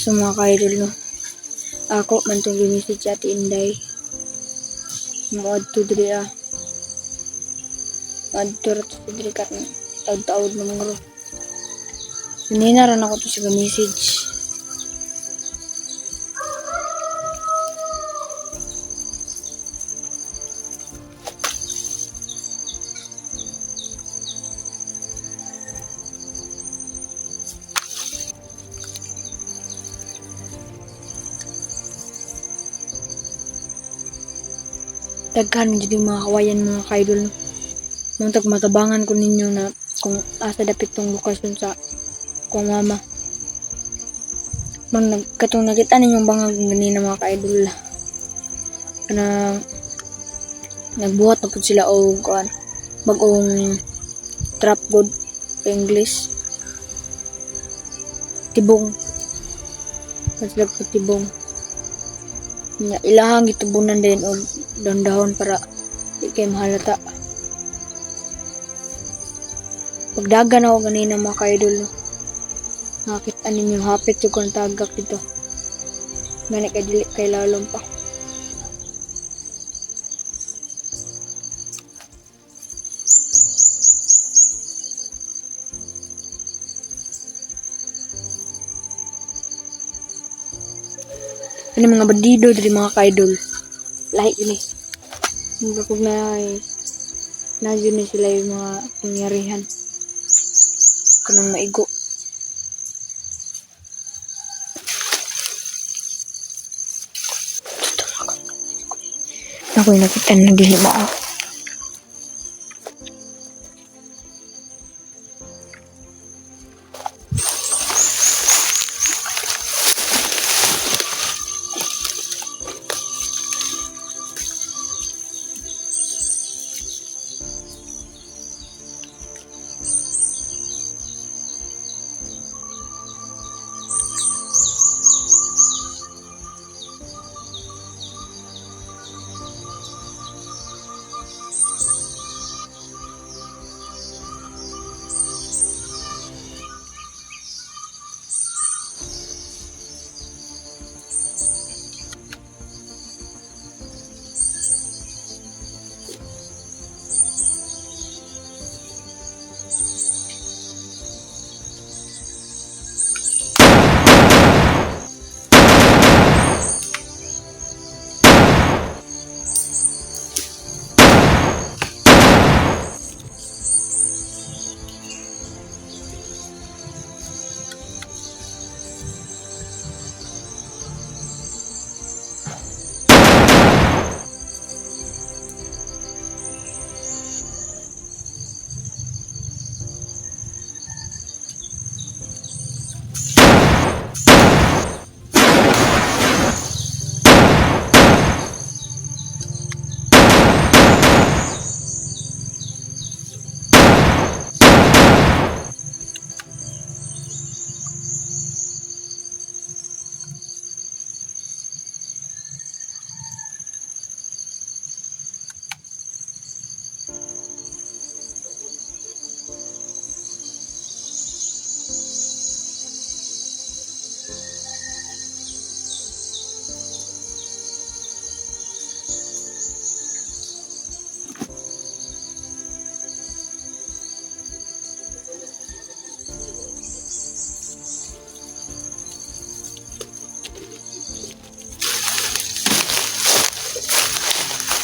So mga ka-idol, no, ako man itong gimisit si Ate Inday. Maad to diri maad to rato diri ka taud-taud na mga ro. Ninaran ako to sa message. Daghan jud yung mga kawayan mga ka-idol, no. Nung matabangan ko ninyo na kung asa dapit tong lokasyon sa kong mama. Katong nakita ninyong bangag ganina mga ka-idol na nagbuhat na po sila o bagong trap good sa English. Tibong. Masalag po tibong. Ilahang gitubunan din o dahon para di kayo mahalata. Pagdagan ako ganina mga ka-idol, no. Nakakita ninyo hapit yung kong tagak dito. Gani kay dili kay lalong pa. Ano mga bandido dari mga ka-idol. Lahi ini. Bakog na yun na sila yung mga pangyarihan. Kanang maigo. Ako'y nakita na naghihima ako.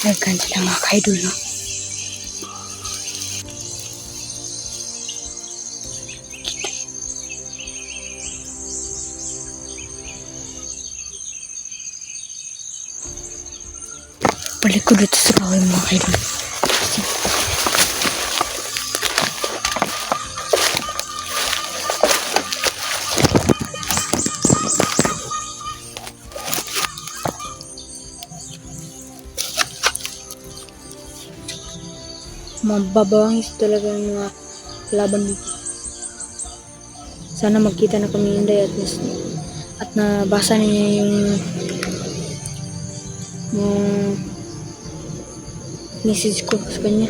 Daghan sila mga ka-idol, no. Balik ko dito sa kahoy mga ka-idol. Mababawangis talaga ng mga laban dito. Sana magkita na kami Inday at nabasa niya yung message ko sa kanya.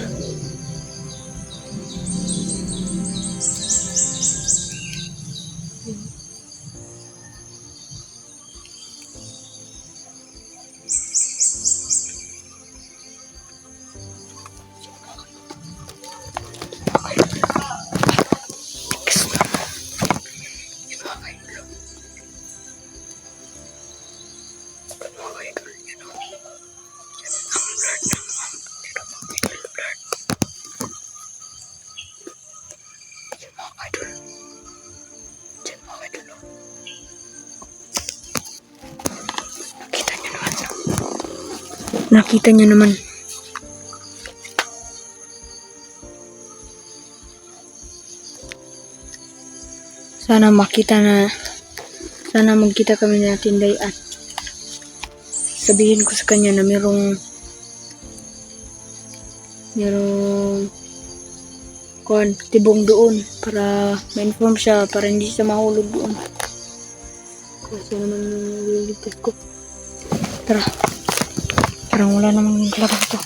nakita niyo naman. Sana magkita kami ni Tinday at sabihin ko sa kanya na merong tibong doon para ma-inform siya para hindi siya mahulog doon. Kasi naman nililigtas ko. Tara. Parang wala namang labas to.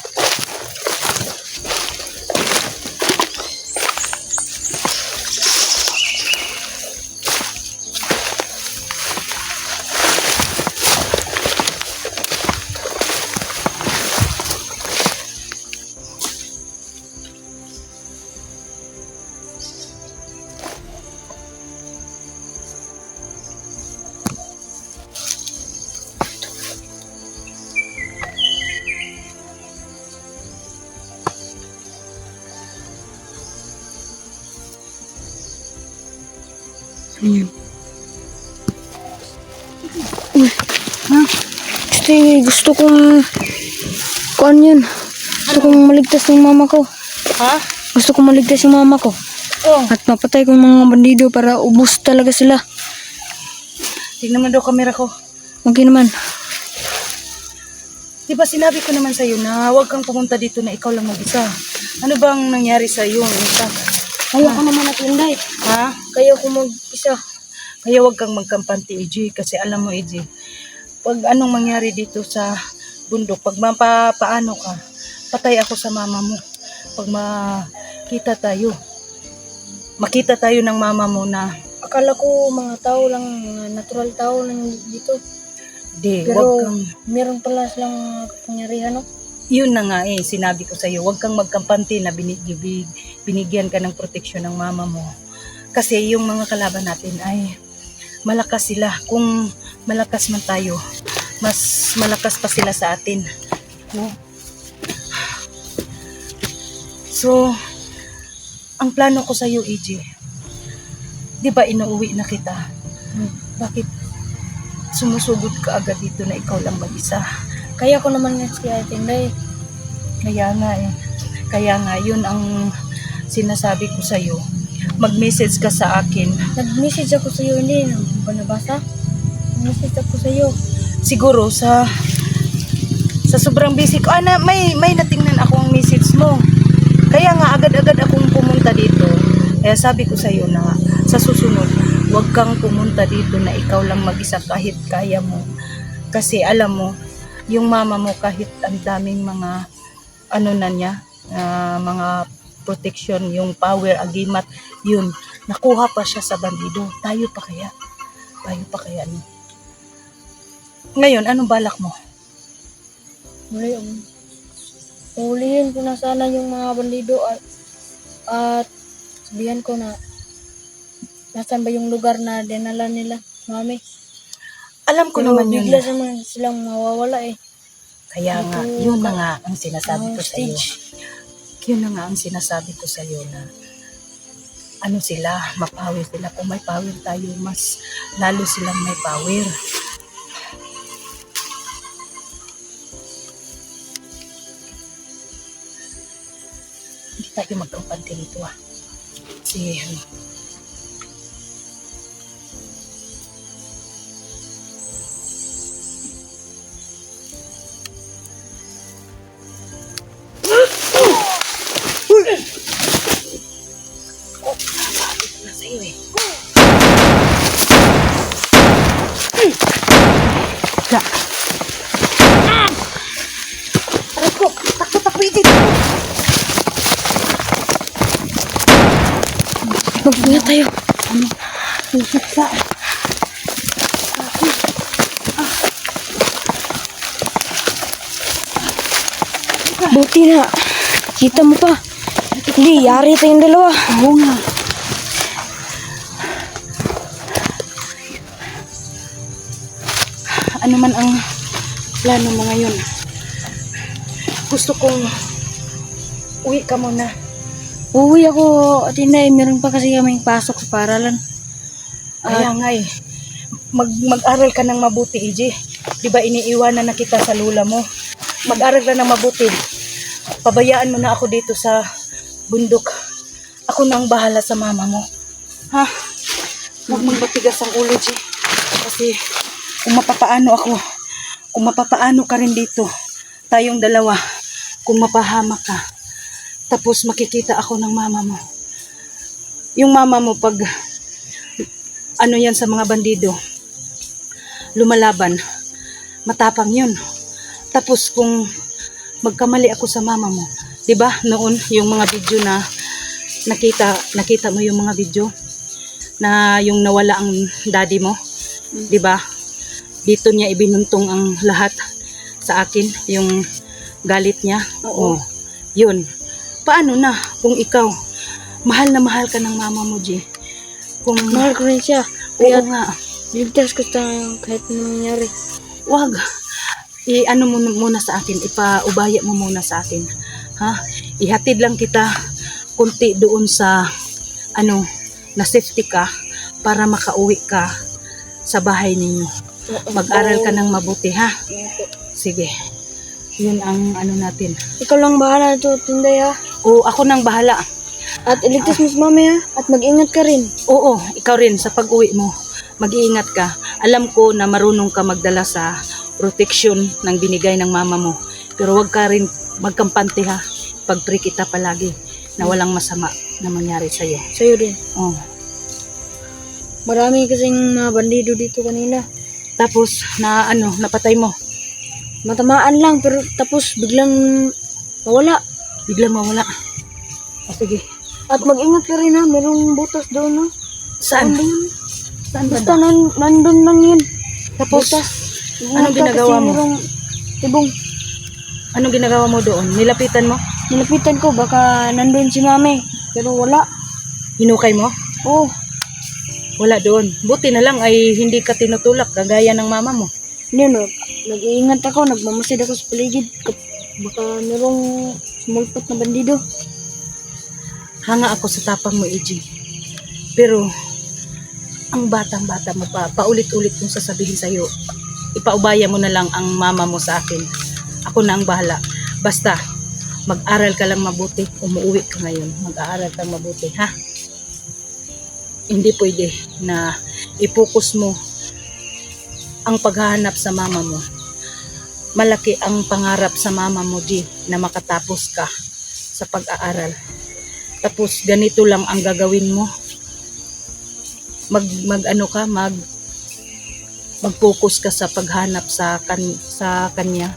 Ayan. Uy, ha? Gusto kong kuan yun. Gusto kong maligtas yung mama ko. Ha? Gusto kong maligtas yung mama ko. Oh, At mapatay ko yung mga bandido para ubos talaga sila. tignan mo daw kamera ko. Okay naman. Diba sinabi ko naman sa'yo na huwag kang pumunta dito na ikaw lang mag-isa. Ano bang nangyari sa'yo? Kaya ko naman at Inday. Ha? Kaya ko mag-isa. Kaya huwag kang magkampante, EJ. Kasi alam mo, EJ, pag anong mangyari dito sa bundok, pag paano ka, patay ako sa mama mo. Pag makita tayo ng mama mo na, Akala ko mga tao lang, mga natural tao lang dito. di, Pero huwag kang, meron pala silang kapangyarihan, no? yun na nga sinabi ko sa'yo, huwag kang magkampante na binigyan ka ng proteksyon ng mama mo. Kasi yung mga kalaban natin ay malakas sila. Kung malakas man tayo, mas malakas pa sila sa atin. No? So, ang plano ko sa'yo, EJ, di ba inuuwi na kita? Bakit sumusugod ka agad dito na ikaw lang mag-isa? Kaya ko naman nga si Ate Inday. Kaya nga, yun ang sinasabi ko sa'yo. Mag-message ka sa akin. Nag-message ako sa iyo, hindi ba nabasa? Nag-message ako sa iyo. Siguro sa sobrang busy ko. May natingnan ako ang message mo. Kaya nga, agad-agad akong pumunta dito. Kaya sabi ko sa'yo na sa susunod, huwag kang pumunta dito na ikaw lang mag-isa kahit kaya mo. Kasi alam mo, yung mama mo kahit ang daming mga mga protection, yung power, agimat, yun, nakuha pa siya sa bandido. Tayo pa kaya no? Ngayon, anong balak mo? Ulihin ko na sana yung mga bandido at sabihan ko na nasan ba yung lugar na dinala nila, mami. Alam ko Pero naman yun. bigla silang mawawala eh. Kaya nga, yun na nga ang sinasabi ko sa iyo. Stage. Yun na nga ang sinasabi ko sa iyo na sila, mapower sila. Kung may power tayo, mas lalo silang may power. Hindi tayo magkampante dito Kasi Magpunta tayo. Buti na. Kita mo pa. Hindi, yari tayong dalawa. Oo nga. Ano man ang plano mo ngayon? Gusto kong uwi ka muna. Uwi ako, Ate Inday. Meron pa kasi kaming pasok sa paralan. Kaya nga mag-aral ka ng mabuti, EJ. Di ba iniiwanan na kita sa lula mo? mag-aral ka ng mabuti. Pabayaan mo na ako dito sa bundok. Ako na ang bahala sa mama mo. Ha? Huwag magbatigas ang ulo, G. Kasi kung mapapaano ka rin dito, tayong dalawa, kung mapahamak ka, tapos makikita ako ng mama mo. Yung mama mo pag ano yan sa mga bandido, lumalaban, matapang yun. Tapos kung magkamali ako sa mama mo, 'di ba? Noon yung mga video na nakita mo yung mga video na yung nawala ang daddy mo, 'di ba? Dito niya ibinuntong ang lahat sa akin, yung galit niya. Oo. Yun. Paano na kung ikaw mahal na mahal ka ng mama mo, G? Kung Mahal ko rin siya. oo Kaya nga, ligtas ko sa kahit anong nangyari. wag. I-ano mo muna sa akin, ipaubaya mo muna sa akin. Ha? Ihatid lang kita kunti doon sa na safety ka para makauwi ka sa bahay ninyo. Mag-aral ka ng mabuti, ha? Sige. Yun ang natin. Ikaw lang bahala dito, Tinday ha. O, ako nang bahala. At iligtas mo si mami ha. At mag-ingat ka rin. Oo, ikaw rin sa pag-uwi mo. Mag-iingat ka. Alam ko na marunong ka magdala sa protection ng binigay ng mama mo. Pero wag ka rin magkampante, ha. Pag-pray kita palagi na walang masama na mangyari sa'yo. Sa'yo din. Oh. Marami kasing mga bandido dito kanina. Tapos, napatay mo. Matamaan lang pero tapos biglang mawala. Biglang mawala. O, sige. At mag-ingat ka rin ha. Merong butas doon ha. Saan? Doon. Saan ba? Basta nandun lang yun. Tapos, Butas. anong Ingat ka ginagawa kasi mo? merong tibong. Anong ginagawa mo doon? Nilapitan mo? Nilapitan ko baka nandun si mami. Pero wala. Hinukay mo? Oh. Wala doon. Buti na lang ay hindi ka tinutulak kagaya ng mama mo. Yun o. Nag-iingat ako. Nagmamasid ako sa paligid. Baka merong sumulpot na bandido. Hanga ako sa tapang mo, EJ. Pero, ang batang-bata mo pa, paulit-ulit kong sasabihin sa'yo, ipaubaya mo na lang ang mama mo sa akin. Ako na ang bahala. Basta, mag-aral ka lang mabuti. Umuwi ka ngayon. Mag-aaral kang mabuti, ha? Hindi pwede na ipokus mo ang paghahanap sa mama mo. Malaki ang pangarap sa mama mo, G, na makatapos ka sa pag-aaral. Tapos ganito lang ang gagawin mo. Mag-focus ka sa paghanap sa kanya.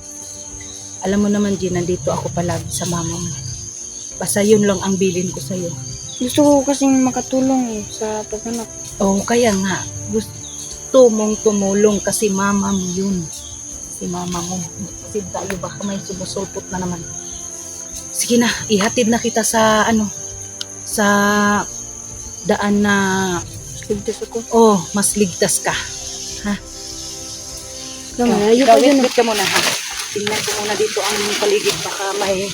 Alam mo naman, G, nandito ako palagi sa mama mo. Basta yun lang ang bilin ko sa'yo. Gusto ko kasing makatulong sa paghanap. Oh, kaya nga, gusto mong tumulong kasi mama mo yun. Si mama mo. Kasi tayo baka may sumusulpot na naman. Sige na, ihatid na kita sa sa daan na Ligtas ako. mas ligtas ka. Ha? Malayo pa dyan. Wait ka muna, ha? Tingnan ko muna dito ang paligid. Baka may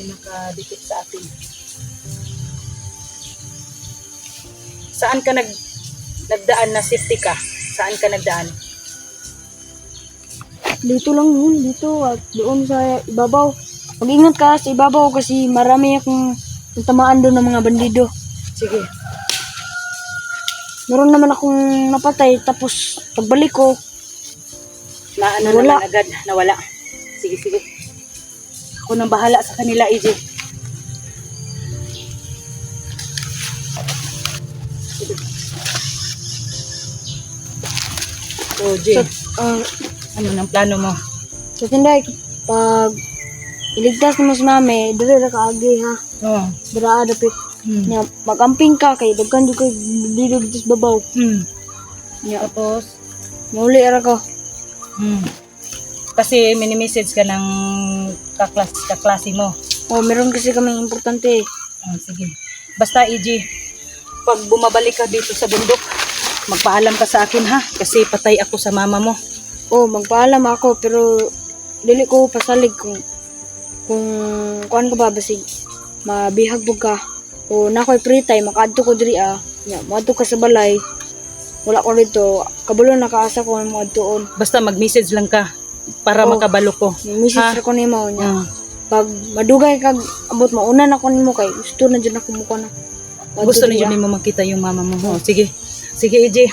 nakadikit sa atin. Saan ka nagdaan na safety ka? Saan ka nagdaan? Dito lang yun. Dito at doon sa ibabaw. Mag-ingat ka sa ibabaw kasi marami akong tamaan doon ng mga bandido. Sige. Meron naman akong napatay tapos pagbalik ko, Naman Nawala. agad, nawala. Sige. Ako nang bahala sa kanila, EJ. So, J, ano ng plano mo? sa tinday, pag iligtas mo si mami, dali na kaagi ha. Oo. Dara dapit. Nya magamping ka kay dagkan jud kay dito sa babaw. Nya Tapos, mauli ra ko. kasi mini-message ka ng kaklase mo. Oh, meron kasi kaming importante. Sige. Basta, EJ, pag bumabalik ka dito sa bundok, magpaalam ka sa akin, ha? Kasi patay ako sa mama mo. Oh, magpaalam ako pero dili ko pasalig kung kuan ka ba basig mabihag pug ka o nakoy free time makaadto ko diri nya moadto ka sa balay wala ko dito. Kabalo nakaasa ko mo adtuon. Basta mag-message lang ka para Oh. makabalo ko. Message ko nimo nya. Ah. Pag madugay kag abot mauna na ko nimo kay gusto na jud ako mo na. Gusto na yun mo makita yung mama mo. Oh, sige. Sige, EJ.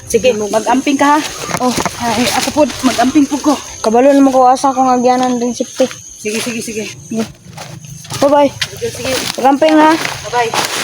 Sige, mag-amping ka ha. Oh, Ay, ako po, mag-amping po ko. kabalo na mo ko asa ko nga agyanan din safety. Sige, sige, sige. Bye bye. Sige, sige. Ramping ha. Bye-bye.